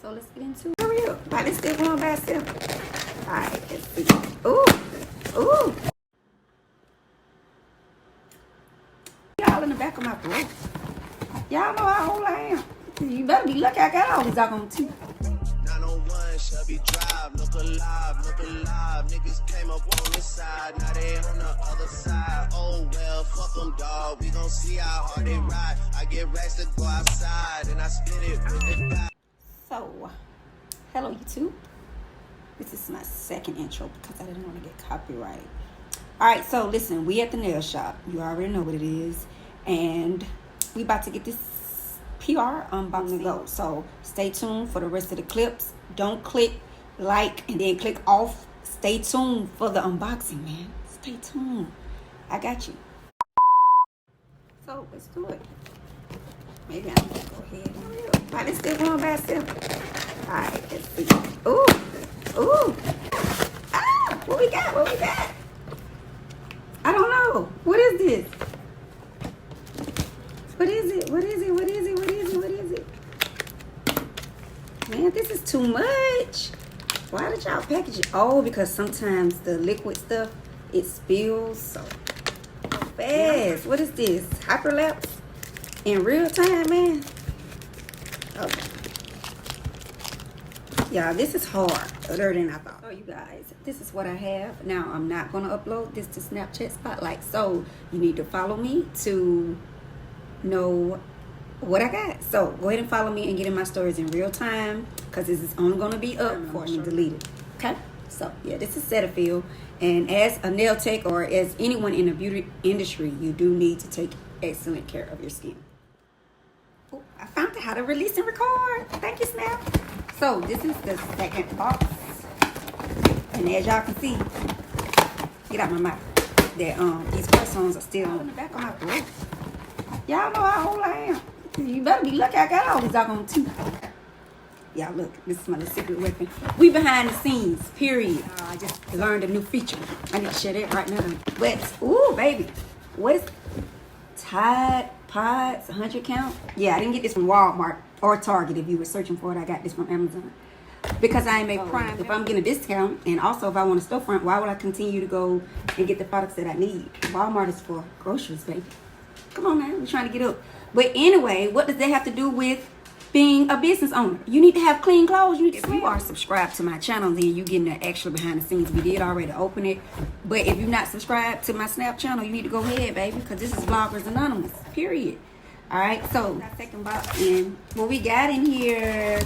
So let's get into it. Hurry up. Why this still going by itself? Alright, let's see. Ooh. Ooh. Y'all in the back of my throat. Y'all know how old I am. You better be lucky I got all these doggone teeth. 901 Shelby Drive, look alive, niggas came up on this side, now they on the other side. Oh well, fuck them, dawg, we gon' see how hard they ride. I get racks to go outside, and I split it with the guy. So, hello YouTube. This is my second intro because I didn't want to get copyright. Alright, so listen, we at the nail shop. You already know what it is. And we about to get this PR unboxing go. So stay tuned for the rest of the clips. Don't click like and then click off. Stay tuned for the unboxing, man. Stay tuned. I got you. So let's do it. Maybe I'm gonna go ahead. Why this still going by itself? Alright, let's see. Ooh. Ooh. Ah! What we got? What we got? I don't know. What is this? What is it? What is it? What is it? What is it? What is it? Man, this is too much. Why did y'all package it? Oh, because sometimes the liquid stuff, it spills so fast. What is this? Hyperlapse? In real time, man? Okay. Yeah, this is hard. Other than I thought. So you guys, this is what I have. Now, I'm not going to upload this to Snapchat Spotlight. So you need to follow me to know what I got. So go ahead and follow me and get in my stories in real time, because this is only going to be up before I delete it. Okay? So yeah, this is Cetaphil, and as a nail tech or as anyone in the beauty industry, you do need to take excellent care of your skin. Oh, I found out how to release and record. Thank you, Snap. So this is the second box, and as y'all can see, get out my mouth, that these press-ons are still in the back of my throat. Y'all know how old I am. You better be lucky I got all these doggone teeth. Y'all look, this is my little secret weapon. We behind the scenes, period. I just learned a new feature. I need to share that right now. But, ooh, baby. What is Tide Pods 100 count? Yeah, I didn't get this from Walmart or Target. If you were searching for it, I got this from Amazon. Because I am a Prime. If I'm getting a discount, and also if I want a storefront, why would I continue to go and get the products that I need? Walmart is for groceries, baby. Come on, man. We're trying to get up. But anyway, what does that have to do with being a business owner? You need to have clean clothes. You need to If you are subscribed to my channel, then you getting the extra behind the scenes. We did already open it. But if you're not subscribed to my Snap channel, you need to go ahead, baby, because this is Vloggers Anonymous, period. All right, so second box, and what we got in here,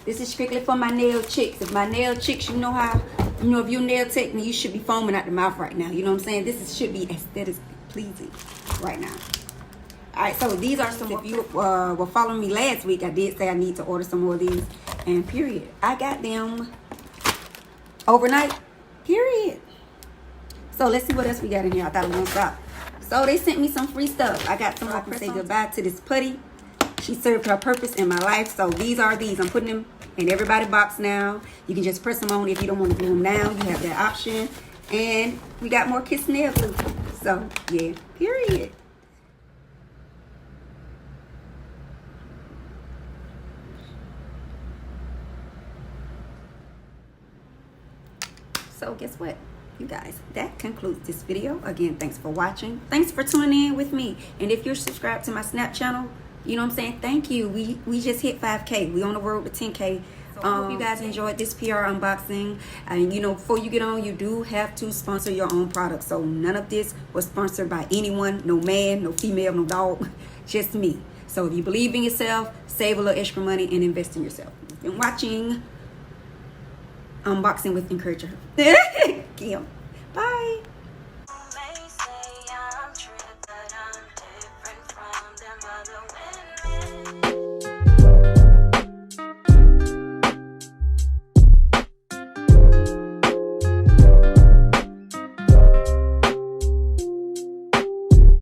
this is strictly for my nail chicks. If my nail chicks, you know how, if you're nail tech, then you should be foaming out the mouth right now. You know what I'm saying? Should be aesthetically pleasing right now. Alright, so these are some, if you were following me last week, I did say I need to order some more of these. And period. I got them overnight. Period. So let's see what else we got in here. I thought it was going to stop. So they sent me some free stuff. I got some. I can say goodbye to this putty. She served her purpose in my life. So these are these. I'm putting them in everybody's box now. You can just press them on if you don't want to glue them down. You have that option. And we got more Kiss nail glue. So yeah, period. So guess what, you guys, that concludes this video. Again, thanks for watching. Thanks for tuning in with me. And if you're subscribed to my Snap channel, you know what I'm saying, thank you. We just hit 5K. We on the road to 10K. So I hope you guys enjoyed this PR unboxing. And before you get on, you do have to sponsor your own product. So none of this was sponsored by anyone. No man, no female, no dog. Just me. So if you believe in yourself, save a little extra money and invest in yourself. You've been watching Unboxing with ☕ Kim. Bye.